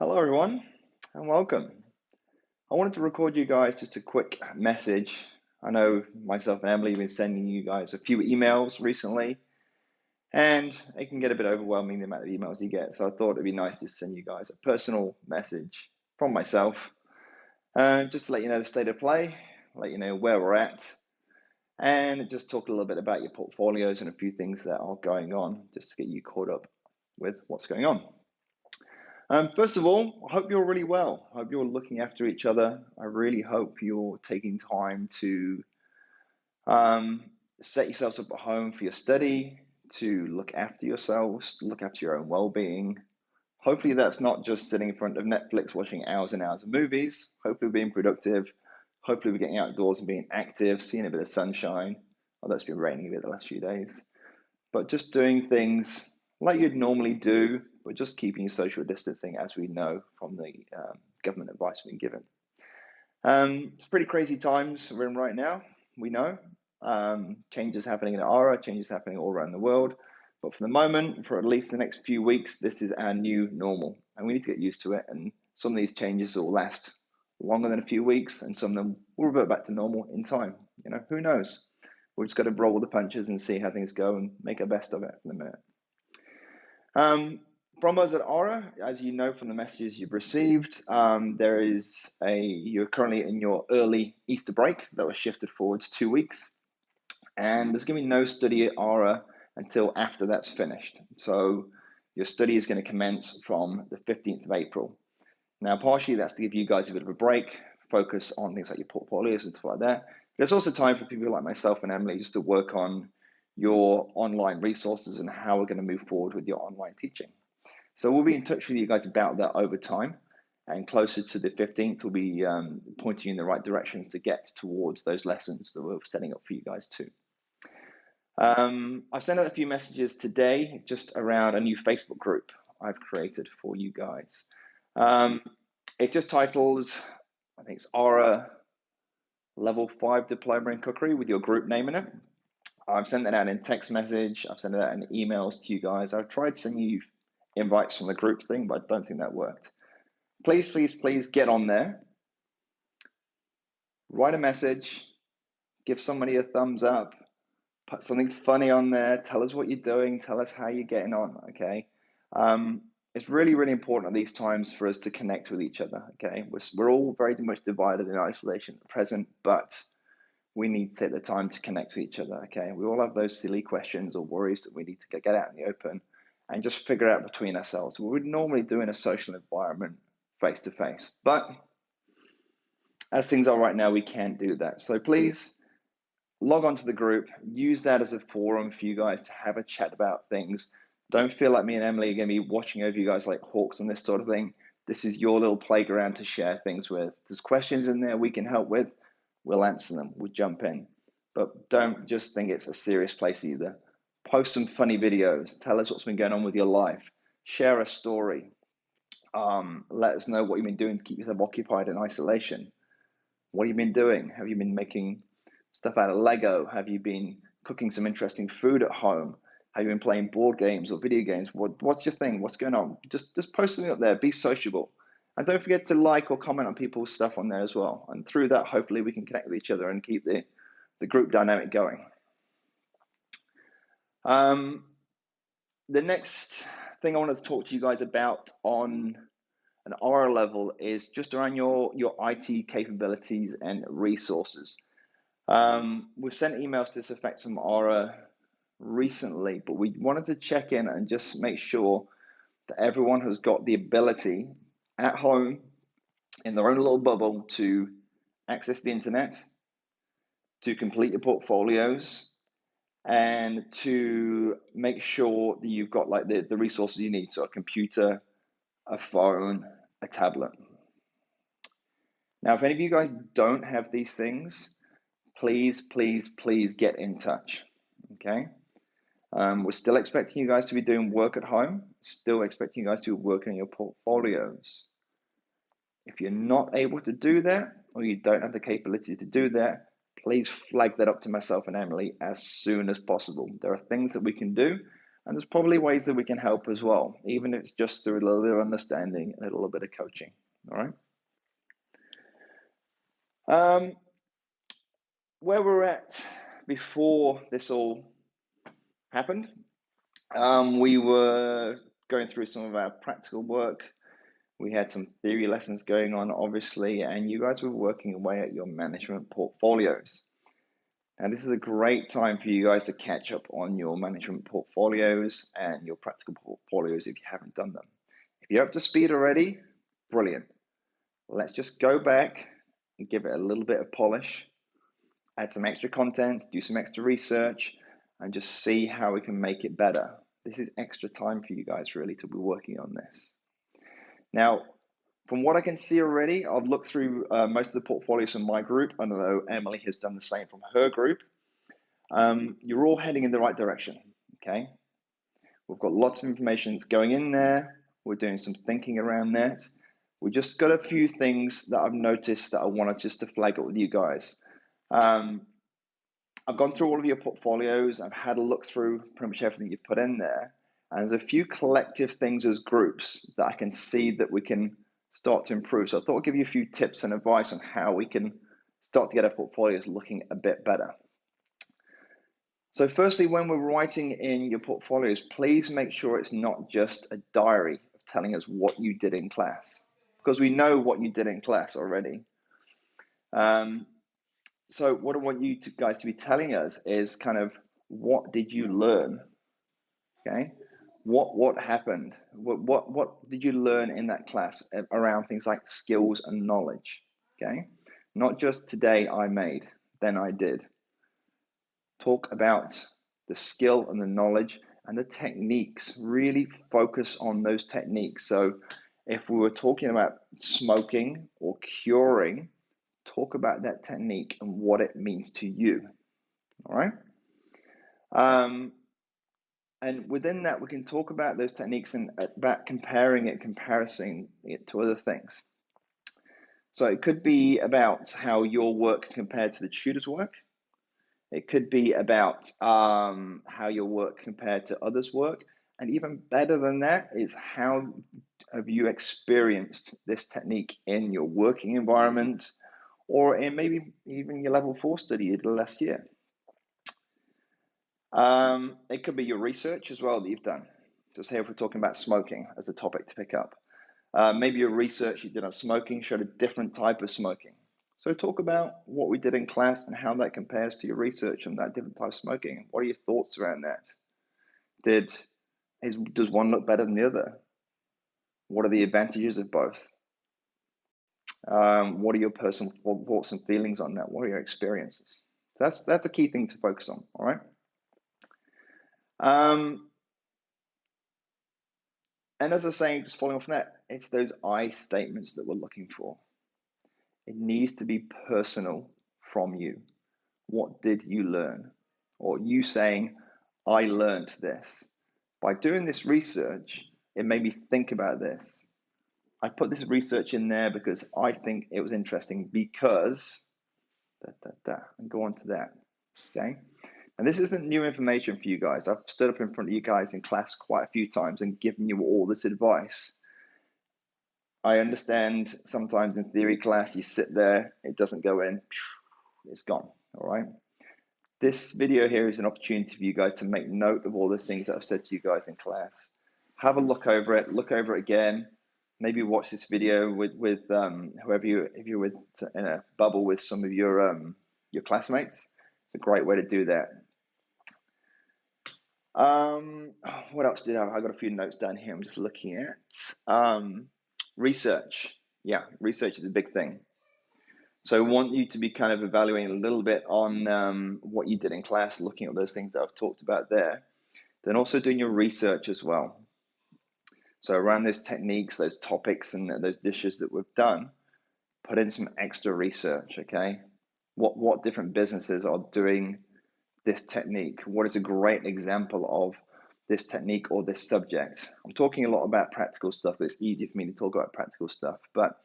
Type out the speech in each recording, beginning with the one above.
Hello, everyone, and welcome. I wanted to record you guys just a quick message. I know myself and Emily have been sending you guys a few emails recently, and it can get a bit overwhelming the amount of emails you get. So I thought it'd be nice to send you guys a personal message from myself, just to let you know the state of play, let you know where we're at, and just talk a little bit about your portfolios and a few things that are going on, just to get you caught up with what's going on. First of all, I hope you're really well. I hope you're looking after each other. I really hope you're taking time to set yourselves up at home for your study, to look after yourselves, to look after your own well-being. Hopefully, that's not just sitting in front of Netflix watching hours and hours of movies. Hopefully, we're being productive. Hopefully, we're getting outdoors and being active, seeing a bit of sunshine. Although it's been raining a bit the last few days. But just doing things like you'd normally do, but just keeping your social distancing, as we know from the government advice being given. It's pretty crazy times we're in right now. We know changes happening in Ara, changes happening all around the world. But for the moment, for at least the next few weeks, this is our new normal, and we need to get used to it. And some of these changes will last longer than a few weeks, and some of them will revert back to normal in time. Who knows? We've just got to roll with the punches and see how things go and make our best of it for the minute. From us at Aura, as you know from the messages you've received, you're currently in your early Easter break that was shifted forward to 2 weeks, and there's going to be no study at Aura until after that's finished. So your study is going to commence from the 15th of April. Now, partially that's to give you guys a bit of a break, focus on things like your portfolios and stuff like that. But it's also time for people like myself and Emily just to work on your online resources and how we're going to move forward with your online teaching. So we'll be in touch with you guys about that over time, and closer to the 15th, we'll be pointing you in the right directions to get towards those lessons that we're setting up for you guys too. I've sent out a few messages today just around a new Facebook group I've created for you guys. It's just titled, I think it's Aura Level 5 Diploma in Cookery with your group name in it. I've sent that out in text message. I've sent it out in emails to you guys. I've tried sending you invites from the group thing, but I don't think that worked. Please, please, please get on there. Write a message. Give somebody a thumbs up. Put something funny on there. Tell us what you're doing. Tell us how you're getting on, okay? It's really, really important at these times for us to connect with each other, okay? We're all very much divided in isolation at present, but we need to take the time to connect with each other, okay? We all have those silly questions or worries that we need to get out in the open and just figure out between ourselves. We would normally do in a social environment face to face, but as things are right now, we can't do that. So please log on to the group, use that as a forum for you guys to have a chat about things. Don't feel like me and Emily are going to be watching over you guys like hawks and this sort of thing. This is your little playground to share things with. If there's questions in there we can help with, we'll answer them, we'll jump in. But don't just think it's a serious place either. Post some funny videos, tell us what's been going on with your life, share a story, let us know what you've been doing to keep yourself occupied in isolation. What have you been doing? Have you been making stuff out of Lego? Have you been cooking some interesting food at home? Have you been playing board games or video games? What's your thing? What's going on? Just post something up there. Be sociable. And don't forget to like or comment on people's stuff on there as well. And through that, hopefully we can connect with each other and keep the group dynamic going. The next thing I wanted to talk to you guys about on an Aura level is just around your IT capabilities and resources. We've sent emails to this effect from Aura recently, but we wanted to check in and just make sure that everyone has got the ability at home in their own little bubble to access the internet, to complete your portfolios, and to make sure that you've got like the resources you need. So a computer, a phone, a tablet. Now, if any of you guys don't have these things, please, please, please get in touch, okay? We're still expecting you guys to be doing work at home, still expecting you guys to be working on your portfolios. If you're not able to do that, or you don't have the capability to do that, please flag that up to myself and Emily as soon as possible. There are things that we can do. And there's probably ways that we can help as well, even if it's just through a little bit of understanding and a little bit of coaching. All right. Where we're at before this all happened, we were going through some of our practical work. We had some theory lessons going on, obviously, and you guys were working away at your management portfolios. And this is a great time for you guys to catch up on your management portfolios and your practical portfolios if you haven't done them. If you're up to speed already, brilliant. Let's just go back and give it a little bit of polish, add some extra content, do some extra research, and just see how we can make it better. This is extra time for you guys really to be working on this. Now, from what I can see already, I've looked through most of the portfolios from my group. I know Emily has done the same from her group. You're all heading in the right direction, okay? We've got lots of information that's going in there. We're doing some thinking around that. We just got a few things that I've noticed that I wanted just to flag up with you guys. I've gone through all of your portfolios. I've had a look through pretty much everything you've put in there. And there's a few collective things as groups that I can see that we can start to improve. So I thought I'd give you a few tips and advice on how we can start to get our portfolios looking a bit better. So firstly, when we're writing in your portfolios, please make sure it's not just a diary of telling us what you did in class, because we know what you did in class already. So what I want you guys to be telling us is kind of, what did you learn? Okay, what happened? What did you learn in that class around things like skills and knowledge? Okay, not just today I made, then I did. Talk about the skill and the knowledge and the techniques. Really focus on those techniques. So if we were talking about smoking or curing, talk about that technique and what it means to you. All right. And within that, we can talk about those techniques and about comparing it to other things. So it could be about how your work compared to the tutor's work. It could be about how your work compared to others' work. And even better than that is, how have you experienced this technique in your working environment, or in maybe even your level 4 study you did last year. It could be your research as well that you've done. So say if we're talking about smoking as a topic to pick up. Maybe your research you did on smoking showed a different type of smoking. So talk about what we did in class and how that compares to your research on that different type of smoking. What are your thoughts around that? Does one look better than the other? What are the advantages of both? What are your personal thoughts and feelings on that? What are your experiences? So that's a key thing to focus on, all right? And as I was saying, just following off from that, it's those I statements that we're looking for. It needs to be personal from you. What did you learn? Or you saying, I learned this. By doing this research, it made me think about this. I put this research in there because I think it was interesting because, and go on to that, okay? And this isn't new information for you guys. I've stood up in front of you guys in class quite a few times and given you all this advice. I understand sometimes in theory class, you sit there, it doesn't go in, it's gone, all right? This video here is an opportunity for you guys to make note of all those things that I've said to you guys in class. Have a look over it again. Maybe watch this video with whoever if you're with in a bubble with some of your classmates. It's a great way to do that. What else did I have? I got a few notes down here. I'm just looking at research. Yeah, research is a big thing. So I want you to be kind of evaluating a little bit on what you did in class, looking at those things that I've talked about there. Then also doing your research as well. So around those techniques, those topics, and those dishes that we've done, put in some extra research, okay? What different businesses are doing this technique? What is a great example of this technique or this subject? I'm talking a lot about practical stuff, but it's easy for me to talk about practical stuff, but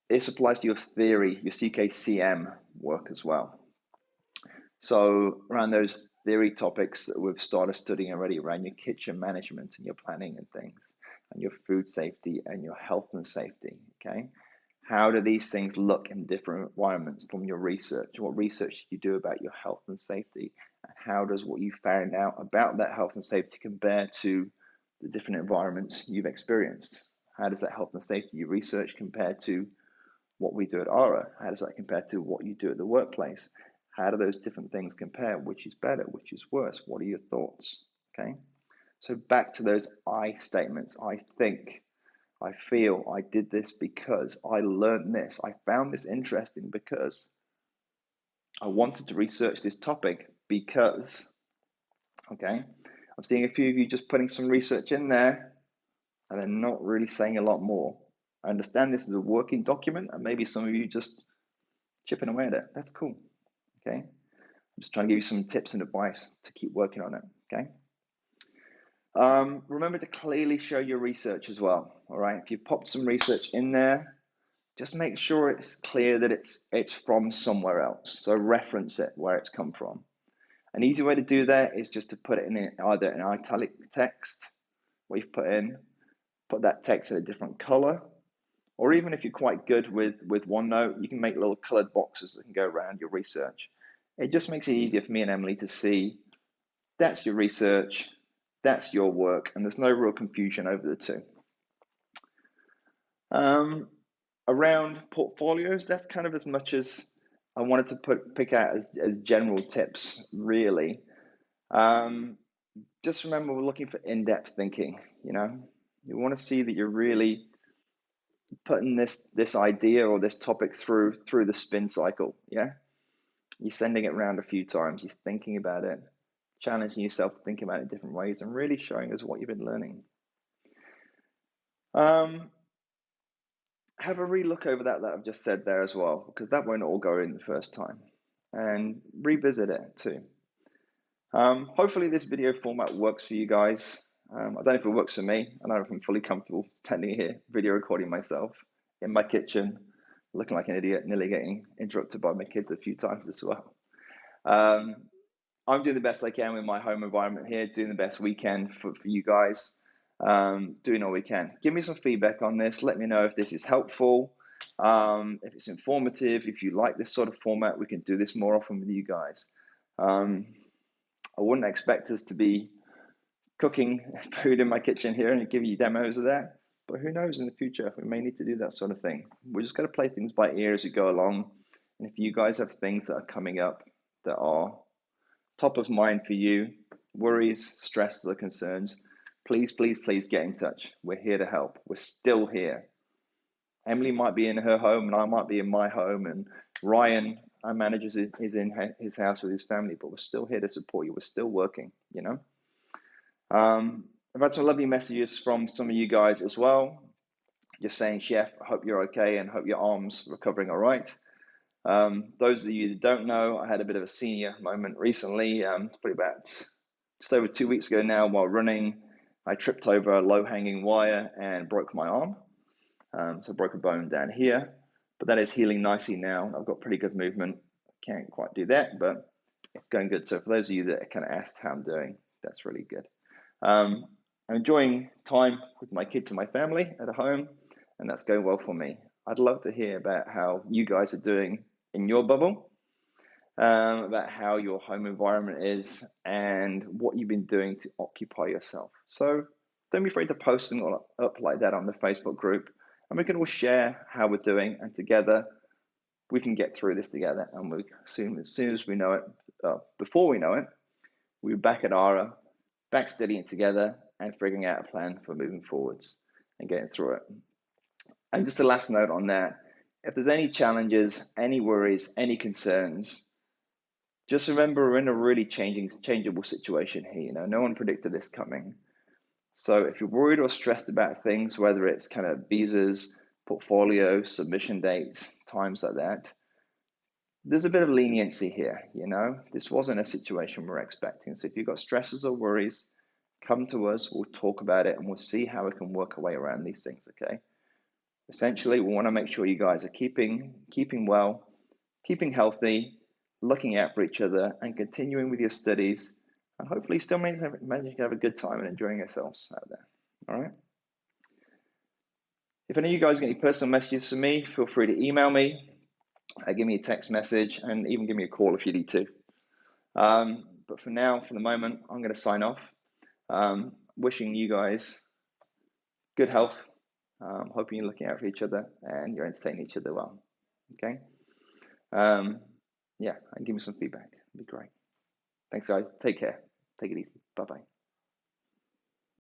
this applies to your theory, your CKCM work as well. So around those theory topics that we've started studying already, around your kitchen management and your planning and things, and your food safety and your health and safety, okay? How do these things look in different environments from your research? What research did you do about your health and safety? And how does what you found out about that health and safety compare to the different environments you've experienced? How does that health and safety you research compare to what we do at ARA? How does that compare to what you do at the workplace? How do those different things compare? Which is better? Which is worse? What are your thoughts? Okay. So back to those I statements. I think, I feel, I did this because, I learned this, I found this interesting because, I wanted to research this topic because, okay. I'm seeing a few of you just putting some research in there and then not really saying a lot more. I understand this is a working document and maybe some of you just chipping away at it. That's cool. Okay. I'm just trying to give you some tips and advice to keep working on it. Okay. Remember to clearly show your research as well. All right. If you've popped some research in there, just make sure it's clear that it's from somewhere else. So reference it where it's come from. An easy way to do that is just to put it in either an italic text, what you've put in, put that text in a different color, or even if you're quite good with OneNote, you can make little colored boxes that can go around your research. It just makes it easier for me and Emily to see that's your research, that's your work, and there's no real confusion over the two. Around portfolios, that's kind of as much as I wanted to pick out as general tips, really. Just remember, we're looking for in-depth thinking. You want to see that you're really putting this idea or this topic through the spin cycle. Yeah, you're sending it around a few times, you're thinking about it, challenging yourself to think about it in different ways, and really showing us what you've been learning. Have a relook over that I've just said there as well, because that won't all go in the first time, and revisit it too. Hopefully this video format works for you guys. I don't know if it works for me. I don't know if I'm fully comfortable standing here video recording myself in my kitchen, looking like an idiot, nearly getting interrupted by my kids a few times as well. I'm doing the best I can with my home environment here, doing the best we can for you guys, doing all we can. Give me some feedback on this. Let me know if this is helpful, if it's informative, if you like this sort of format, we can do this more often with you guys. I wouldn't expect us to be cooking food in my kitchen here and giving you demos of that, but who knows, in the future we may need to do that sort of thing. We're just going to play things by ear as we go along, and if you guys have things that are coming up that are top of mind for you, worries, stresses, or concerns, please get in touch. We're here to help. We're still here. Emily might be in her home and I might be in my home, and Ryan, our manager, is in his house with his family, but we're still here to support you. We're still working, I've had some lovely messages from some of you guys as well, just saying, Chef, I hope you're okay and hope your arm's recovering all right. Those of you that don't know, I had a bit of a senior moment recently, probably about just over 2 weeks ago now. While running, I tripped over a low-hanging wire and broke my arm. So I broke a bone down here, but that is healing nicely now. I've got pretty good movement. Can't quite do that, but it's going good. So for those of you that kind of asked how I'm doing, that's really good. I'm enjoying time with my kids and my family at home, and that's going well for me. I'd love to hear about how you guys are doing in your bubble, about how your home environment is and what you've been doing to occupy yourself. So don't be afraid to post them up like that on the Facebook group, and we can all share how we're doing, and together we can get through this together. And as soon as we know it, before we know it, we're back at ARA, back studying together and figuring out a plan for moving forwards and getting through it. And just a last note on that, if there's any challenges, any worries, any concerns, just remember we're in a really changeable situation here. No one predicted this coming. So if you're worried or stressed about things, whether it's kind of visas, portfolio, submission dates, times like that, there's a bit of leniency here. This wasn't a situation we're expecting. So if you've got stresses or worries, come to us, we'll talk about it, and we'll see how we can work our way around these things, okay? Essentially, we want to make sure you guys are keeping well, keeping healthy, looking out for each other, and continuing with your studies, and hopefully still managing to have a good time and enjoying yourselves out there. All right. If any of you guys get any personal messages for me, feel free to email me, give me a text message, and even give me a call if you need to. But for now, for the moment, I'm going to sign off. Wishing you guys good health. Hoping you're looking out for each other and you're entertaining each other well. Okay. Yeah, and give me some feedback. It'd be great. Thanks, guys. Take care. Take it easy. Bye bye.